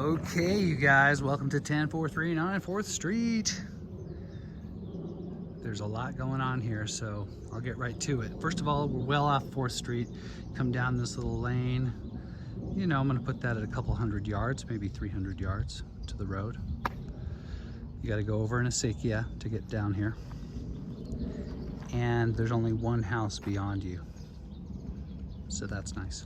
Okay, you guys, welcome to 10439 4th Street. There's a lot going on here, so I'll get right to it. First of all, we're well off 4th Street. Come down this little lane. You know, I'm gonna put that at a couple hundred yards, maybe 300 yards to the road. You gotta go over an acequia to get down here. And there's only one house beyond you. So that's nice.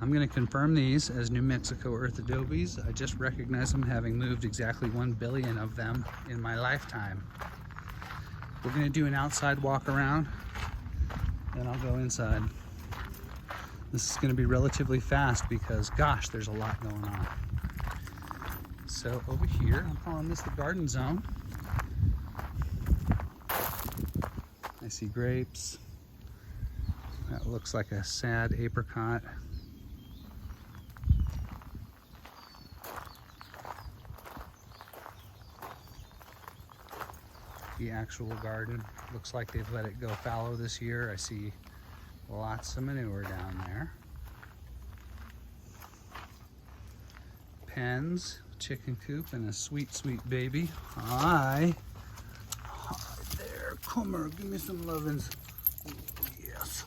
I'm going to confirm these as New Mexico Earth Adobes. I just recognize them, having moved exactly 1 billion of them in my lifetime. We're going to do an outside walk around, then I'll go inside. This is going to be relatively fast because, gosh, there's a lot going on. So over here, I'm calling this the garden zone. I see grapes. That looks like a sad apricot. The actual garden looks like they've let it go fallow this year. I see lots of manure down there. Pens, chicken coop, and a sweet, sweet baby. Hi there, come here, give me some lovin's. Oh, yes,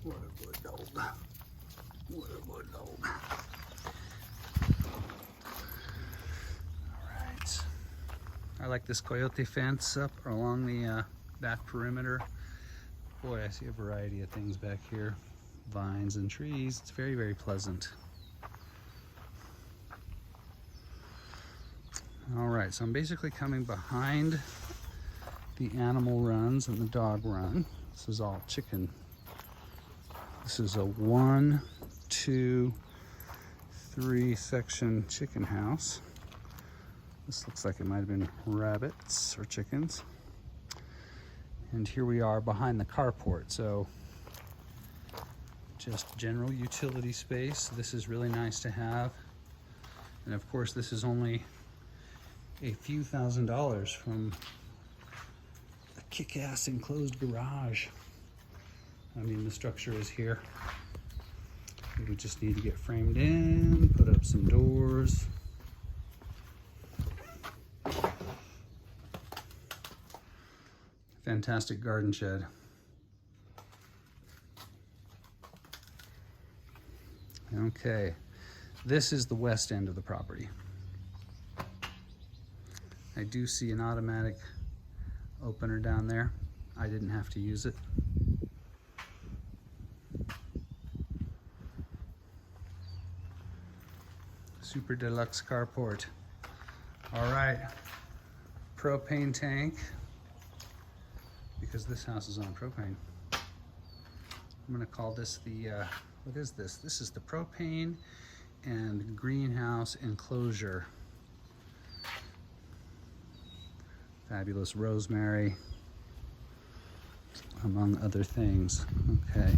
what a good dog. What a good dog. I like this coyote fence up along the back perimeter. Boy, I see a variety of things back here. Vines and trees. It's very, very pleasant. All right, so I'm basically coming behind the animal runs and the dog run. This is all chicken. This is a 1, 2, 3 section chicken house. This looks like it might have been rabbits or chickens. And here we are behind the carport. So just general utility space. This is really nice to have. And of course, this is only a few $1,000s from a kick-ass enclosed garage. I mean, the structure is here. We just need to get framed in, put up some doors. Fantastic garden shed. Okay, this is the west end of the property. I do see an automatic opener down there. I didn't have to use it. Super deluxe carport. All right, propane tank. Because this house is on propane. I'm gonna call this the, what is this? This is the propane and greenhouse enclosure. Fabulous rosemary, among other things. Okay.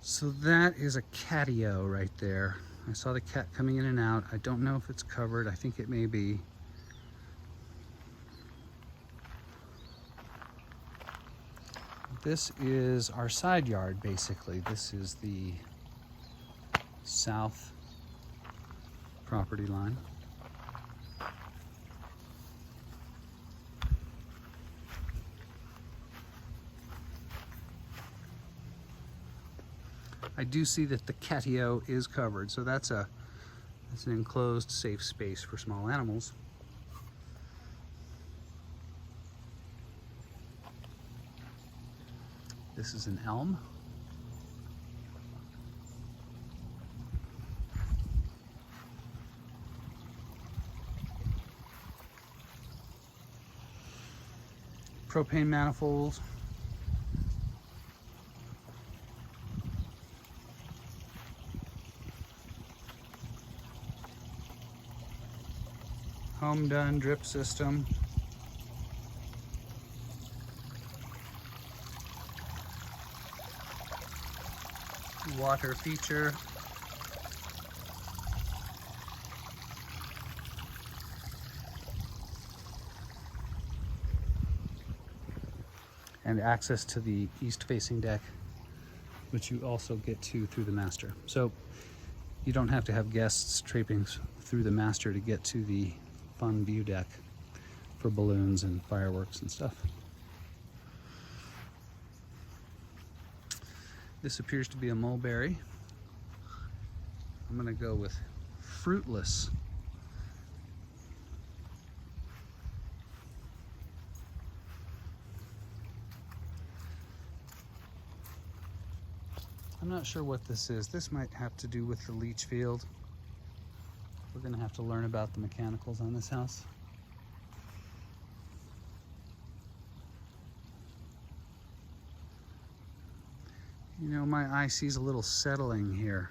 So that is a catio right there. I saw the cat coming in and out. I don't know if it's covered. I think it may be. This is our side yard, basically. This is the south property line. I do see that the catio is covered, so that's an enclosed safe space for small animals. This is an elm. Propane manifolds. Home done drip system. water feature. And access to the east-facing deck, which you also get to through the master. So you don't have to have guests traipsing through the master to get to the fun view deck for balloons and fireworks and stuff. This appears to be a mulberry. I'm gonna go with fruitless. I'm not sure what this is. This might have to do with the leach field. We're gonna have to learn about the mechanicals on this house. You know, my eye sees a little settling here.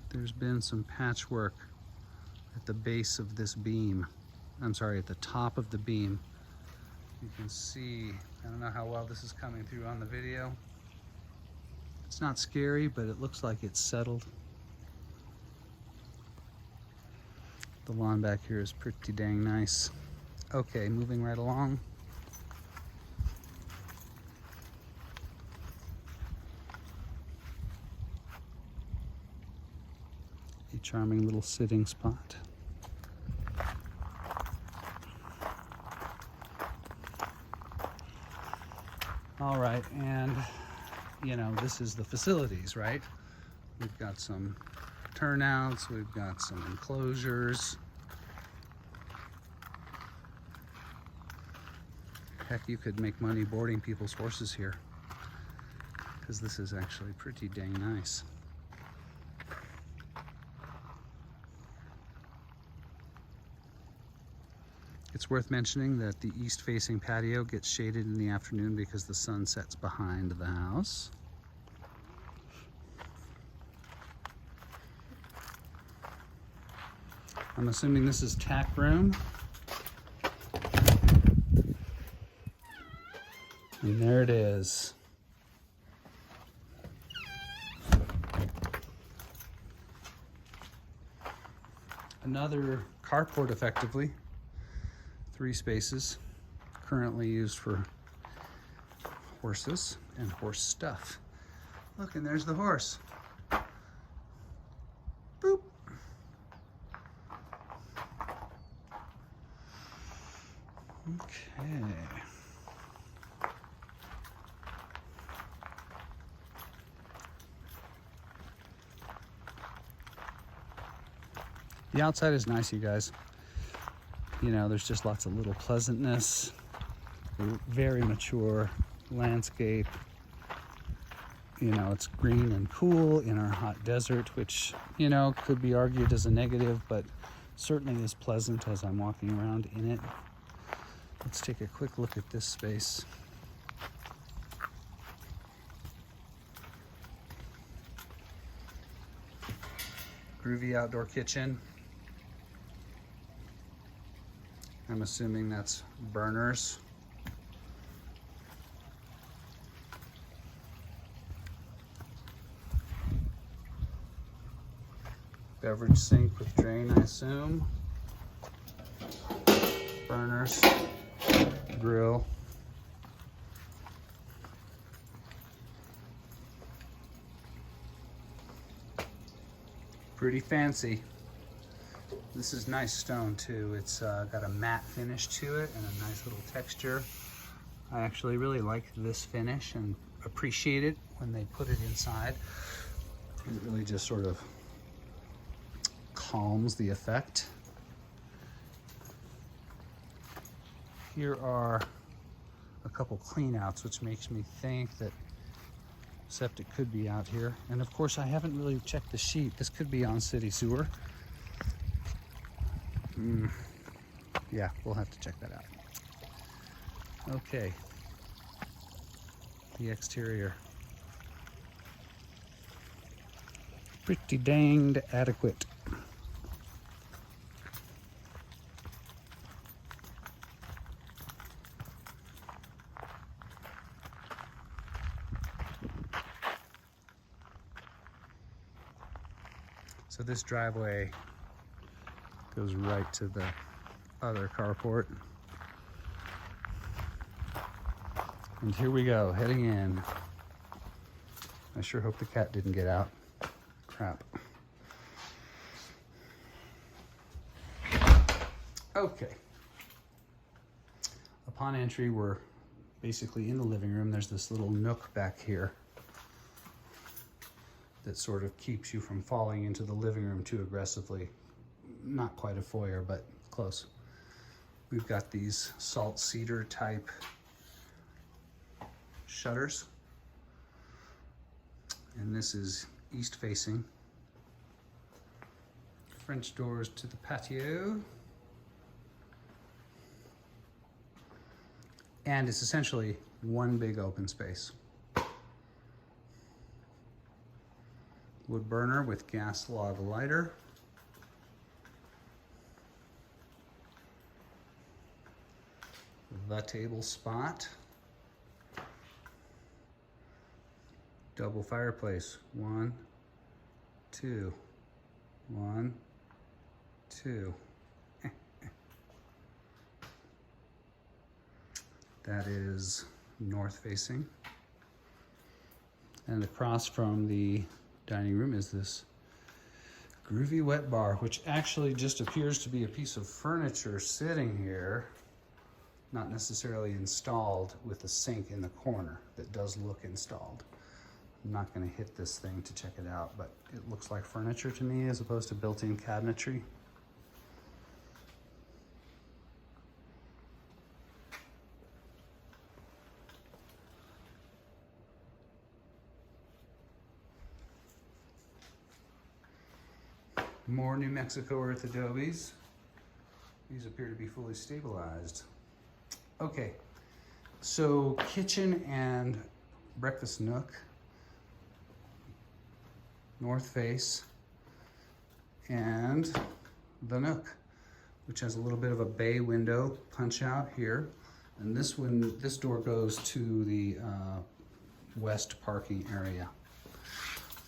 There's been some patchwork at the base of this beam. I'm sorry, at the top of the beam. You can see, I don't know how well this is coming through on the video. It's not scary, but it looks like it's settled. The lawn back here is pretty dang nice. Okay, moving right along. A charming little sitting spot. All right, and you know, this is the facilities, right? We've got some turnouts, we've got some enclosures. Heck, you could make money boarding people's horses here, because this is actually pretty dang nice. It's worth mentioning that the east-facing patio gets shaded in the afternoon because the sun sets behind the house. I'm assuming this is tack room. And there it is. Another carport, effectively. 3 spaces, currently used for horses and horse stuff. Look, and there's the horse. Boop. Okay. The outside is nice, you guys. You know, there's just lots of little pleasantness, very mature landscape. You know, it's green and cool in our hot desert, which, you know, could be argued as a negative, but certainly is pleasant as I'm walking around in it. Let's take a quick look at this space. Groovy outdoor kitchen. I'm assuming that's burners. Beverage sink with drain, I assume. Burners, grill. Pretty fancy. This is nice stone too. It's got a matte finish to it and a nice little texture. I actually really like this finish and appreciate it when they put it inside. It really just sort of calms the effect. Here are a couple clean outs, which makes me think that septic could be out here. And of course, I haven't really checked the sheet. This could be on city sewer. Yeah, we'll have to check that out. Okay. The exterior. Pretty danged adequate. So this driveway goes right to the other carport. And here we go, heading in. I sure hope the cat didn't get out. Crap. Okay. Upon entry, we're basically in the living room. There's this little nook back here that sort of keeps you from falling into the living room too aggressively. Not quite a foyer, but close. We've got these salt cedar type shutters. And this is east facing. French doors to the patio. And it's essentially one big open space. Wood burner with gas log lighter. The table spot. Double fireplace. 1, 2. 1, 2. That is north facing. And across from the dining room is this groovy wet bar, which actually just appears to be a piece of furniture sitting here, not necessarily installed, with a sink in the corner that does look installed. I'm not going to hit this thing to check it out, but it looks like furniture to me as opposed to built-in cabinetry. More New Mexico earth adobes. These appear to be fully stabilized. Okay, so kitchen and breakfast nook, north face, and the nook, which has a little bit of a bay window punch out here. And this door goes to the west parking area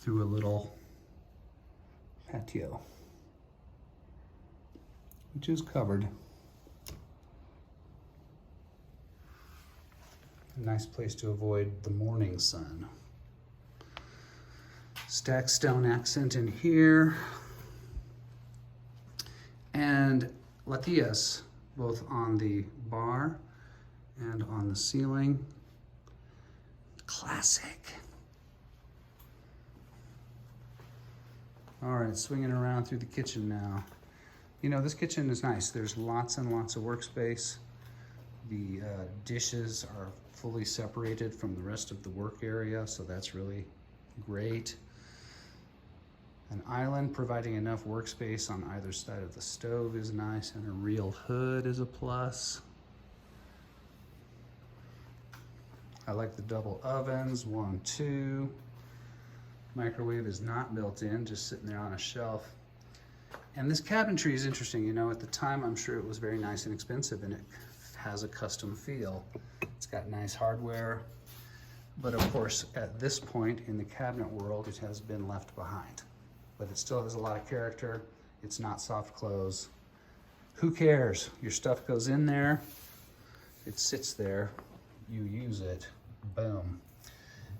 through a little patio, which is covered. A nice place to avoid the morning sun. Stacked stone accent in here. And latillas, both on the bar and on the ceiling. Classic. All right, swinging around through the kitchen now. You know, this kitchen is nice. There's lots and lots of workspace. The dishes are fully separated from the rest of the work area, so that's really great. An island providing enough workspace on either side of the stove is nice, and a real hood is a plus. I like the double ovens, 1, 2. Microwave is not built in, just sitting there on a shelf. And this cabinetry is interesting. You know, at the time, I'm sure it was very nice and expensive, and it has a custom feel. It's got nice hardware, but of course, at this point in the cabinet world, it has been left behind. But it still has a lot of character. It's not soft close. Who cares? Your stuff goes in there, it sits there, you use it, boom.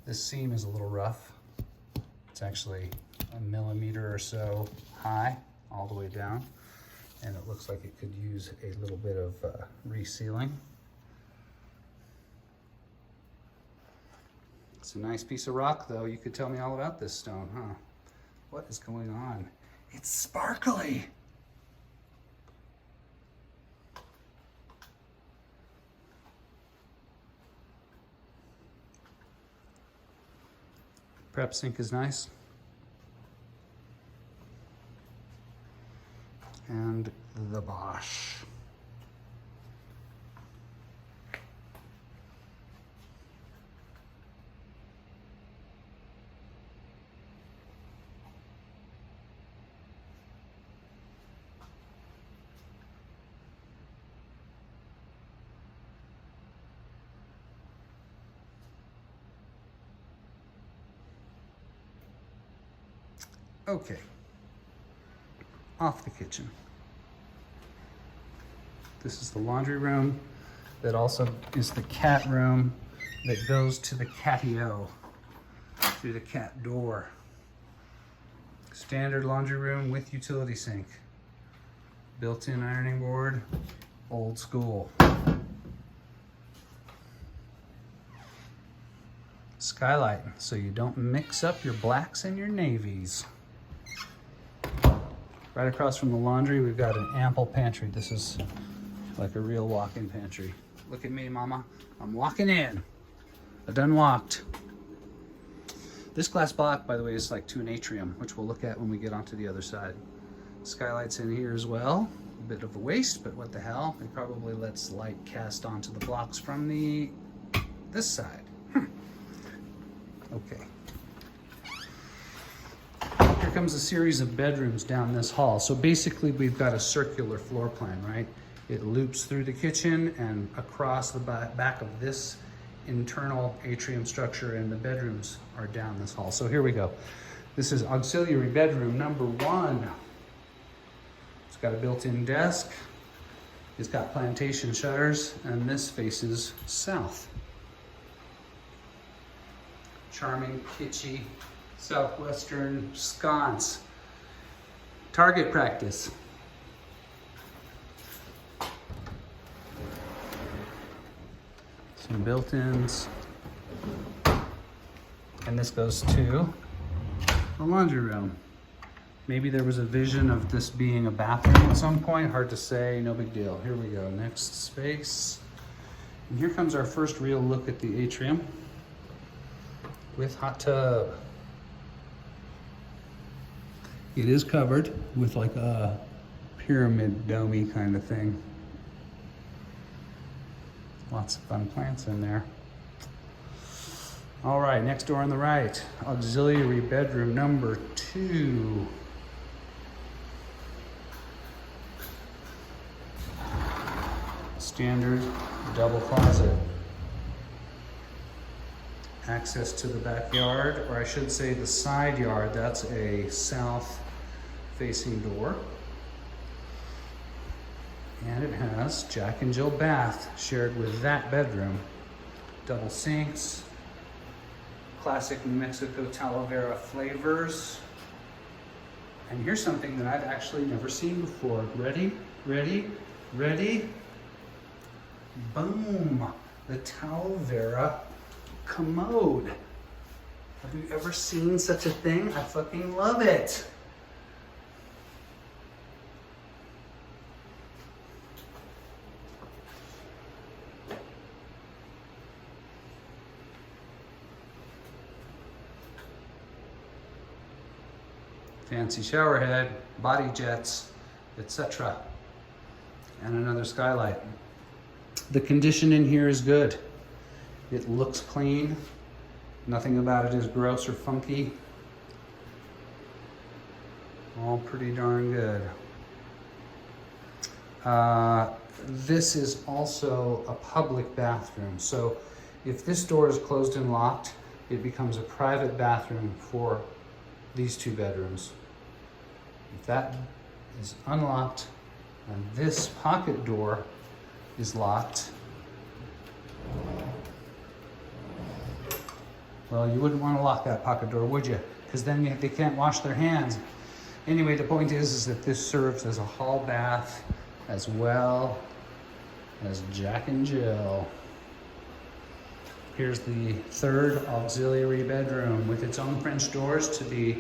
This seam is a little rough. It's actually 1 millimeter or so high all the way down, and it looks like it could use a little bit of resealing. It's a nice piece of rock, though. You could tell me all about this stone, huh? What is going on? It's sparkly. Prep sink is nice. And the Bosch. Okay. off the kitchen. This is the laundry room that also is the cat room that goes to the catio through the cat door. Standard laundry room with utility sink. Built-in ironing board, old school. Skylight, so you don't mix up your blacks and your navies. Right across from the laundry, we've got an ample pantry. This is like a real walk-in pantry. Look at me, mama. I'm walking in. I done walked. This glass block, by the way, is like to an atrium, which we'll look at when we get onto the other side. Skylights in here as well. A bit of a waste, but what the hell? It probably lets light cast onto the blocks from this side. Okay. Here comes a series of bedrooms down this hall. So basically we've got a circular floor plan, right? It loops through the kitchen and across the back of this internal atrium structure, and the bedrooms are down this hall. So here we go. This is auxiliary bedroom number 1. It's got a built-in desk. It's got plantation shutters, and this faces south. Charming, kitschy, southwestern sconce. Target practice. Some built-ins. And this goes to the laundry room. Maybe there was a vision of this being a bathroom at some point. Hard to say, no big deal. Here we go, next space. And here comes our first real look at the atrium with hot tub. It is covered with like a pyramid domey kind of thing. Lots of fun plants in there. All right, next door on the right, auxiliary bedroom number 2. Standard double closet. Access to the backyard, or I should say the side yard. That's a south-facing door. And it has Jack and Jill bath shared with that bedroom. Double sinks, classic New Mexico Talavera flavors. And here's something that I've actually never seen before. Ready, ready, ready? Boom, the Talavera commode. Have you ever seen such a thing? I fucking love it. Fancy shower head, body jets, etc. And another skylight. The condition in here is good. It looks clean. Nothing about it is gross or funky. All pretty darn good. This is also a public bathroom. So if this door is closed and locked, it becomes a private bathroom for these 2 bedrooms. If that is unlocked and this pocket door is locked, well, you wouldn't want to lock that pocket door, would you? Because then they can't wash their hands. Anyway, the point is that this serves as a hall bath as well as Jack and Jill. Here's the 3rd auxiliary bedroom with its own French doors to the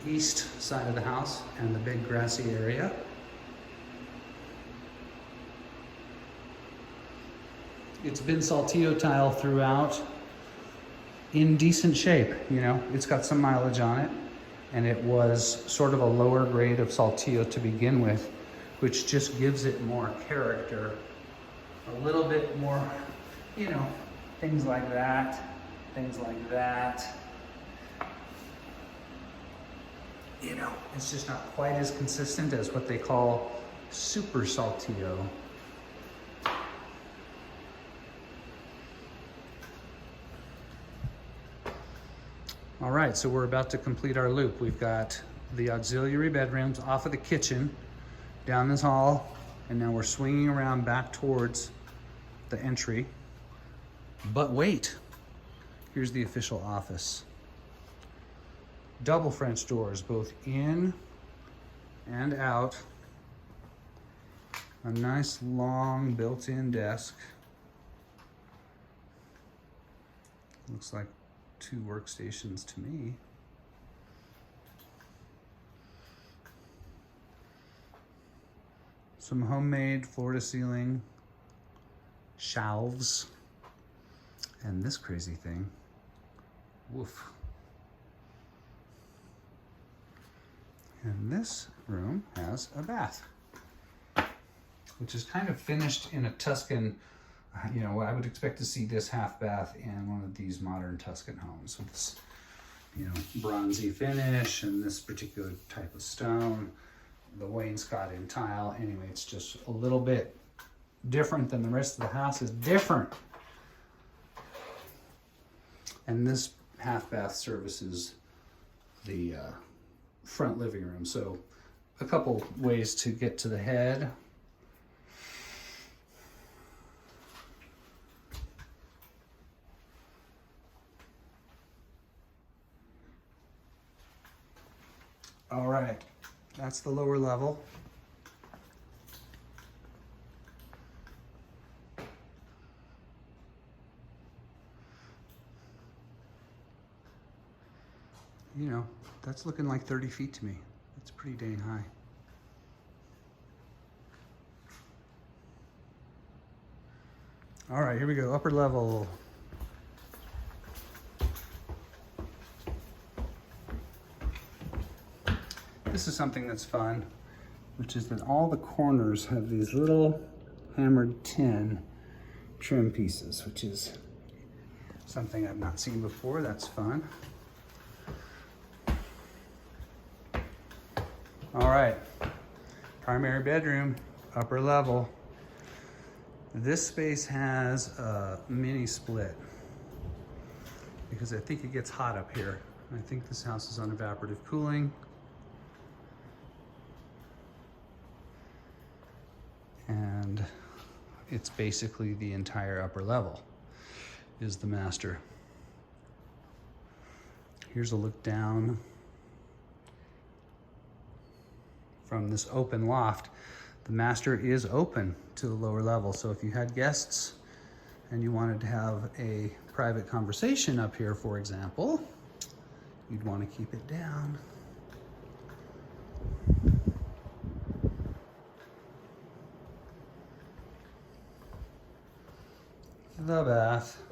east side of the house and the big grassy area. It's been saltillo tile throughout, in decent shape, you know. It's got some mileage on it, and it was sort of a lower grade of saltillo to begin with, which just gives it more character, a little bit more, you know, things like that, things like that. You know, it's just not quite as consistent as what they call super saltillo. All right, so we're about to complete our loop. We've got the auxiliary bedrooms off of the kitchen, down this hall, and now we're swinging around back towards the entry. But wait, here's the official office. Double French doors, both in and out. A nice long built-in desk. Looks like 2 workstations to me. Some homemade floor-to-ceiling shelves. And this crazy thing, woof. And this room has a bath, which is kind of finished in a Tuscan, you know, I would expect to see this half bath in one of these modern Tuscan homes with this, you know, bronzy finish and this particular type of stone, the wainscoting tile. Anyway, it's just a little bit different than the rest of the house is different. And this half bath services the front living room. So a couple ways to get to the head. All right, that's the lower level. You know, that's looking like 30 feet to me. It's pretty dang high. All right, here we go, upper level. This is something that's fun, which is that all the corners have these little hammered tin trim pieces, which is something I've not seen before. That's fun. All right, primary bedroom, upper level. This space has a mini split because I think it gets hot up here. I think this house is on evaporative cooling. And it's basically the entire upper level is the master. Here's a look down from this open loft. The master is open to the lower level. So if you had guests and you wanted to have a private conversation up here, for example, you'd want to keep it down. The bath.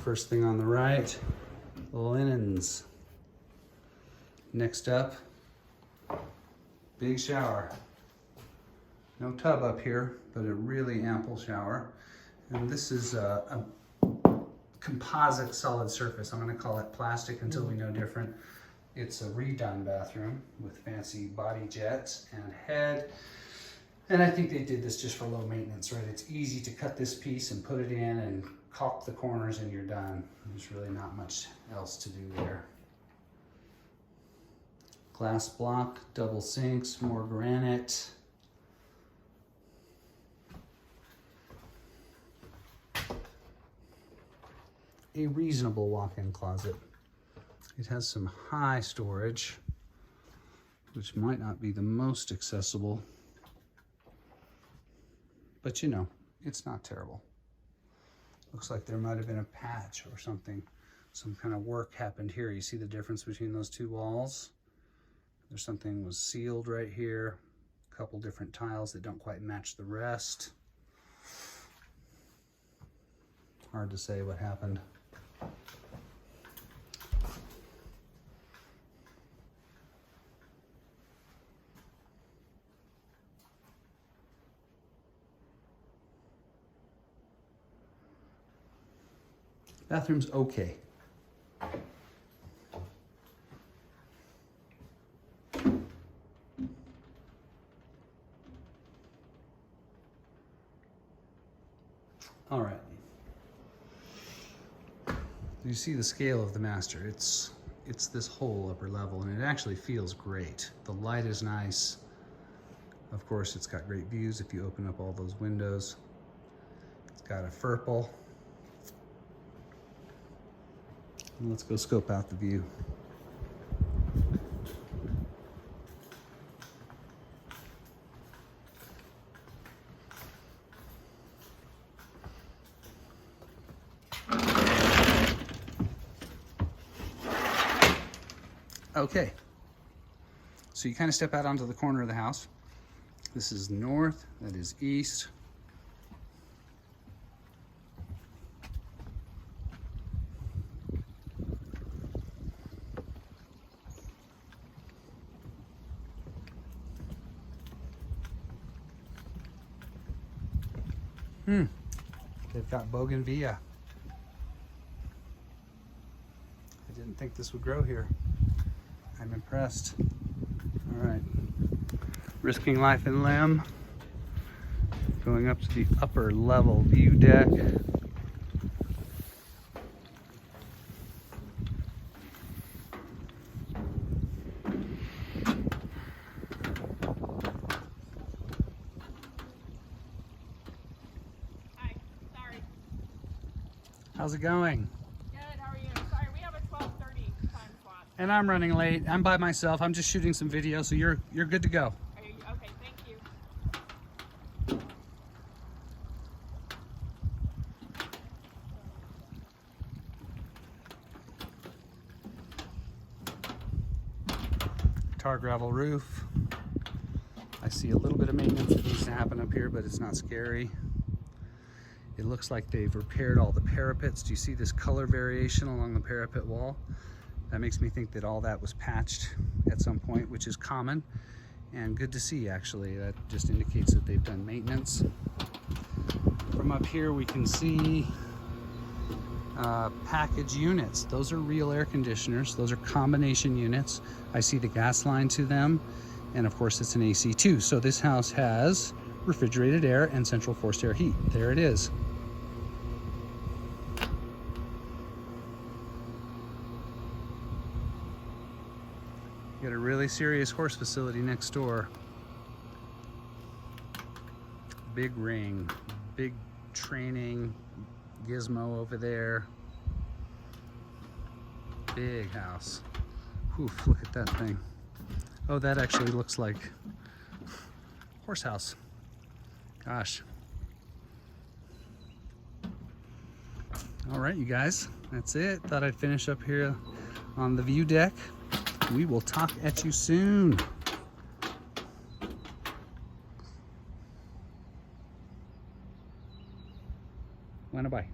First thing on the right, linens. Next up, big shower. No tub up here, but a really ample shower. And this is a composite solid surface. I'm gonna call it plastic until we know different. It's a redone bathroom with fancy body jets and head. And I think they did this just for low maintenance, right? It's easy to cut this piece and put it in and caulk the corners and you're done. There's really not much else to do there. Glass block, double sinks, more granite. A reasonable walk-in closet. It has some high storage, which might not be the most accessible. But you know, it's not terrible. Looks like there might have been a patch or something. Some kind of work happened here. You see the difference between those two walls? There's something was sealed right here. A couple different tiles that don't quite match the rest. Hard to say what happened. Bathroom's okay. All right. You see the scale of the master. It's it's this whole upper level, and it actually feels great. The light is nice. Of course, it's got great views if you open up all those windows. It's got a Furple. And let's go scope out the view. Okay, so you kind of step out onto the corner of the house. This is north, that is east. They've got bougainvillea. I didn't think this would grow here. I'm impressed. All right, risking life and limb. Going up to the upper level view deck. Hi, sorry. How's it going? Good, how are you? Sorry, we have a 12:30 time slot. And I'm running late. I'm by myself. I'm just shooting some video, so you're good to go. Are you, okay, thank you. Tar gravel roof. I see a little bit of maintenance that needs to happen up here, but it's not scary. It looks like they've repaired all the parapets. Do you see this color variation along the parapet wall? That makes me think that all that was patched at some point, which is common and good to see, actually. That just indicates that they've done maintenance. From up here we can see package units. Those are real air conditioners. Those are combination units. I see the gas line to them, and of course it's an AC too. So this house has refrigerated air and central forced air heat. There it is. You got a really serious horse facility next door. Big ring, big training gizmo over there. Big house. Oof, look at that thing. Oh, that actually looks like horse house. Gosh. All right, you guys, that's it. Thought I'd finish up here on the view deck. We will talk at you soon. Bye-bye.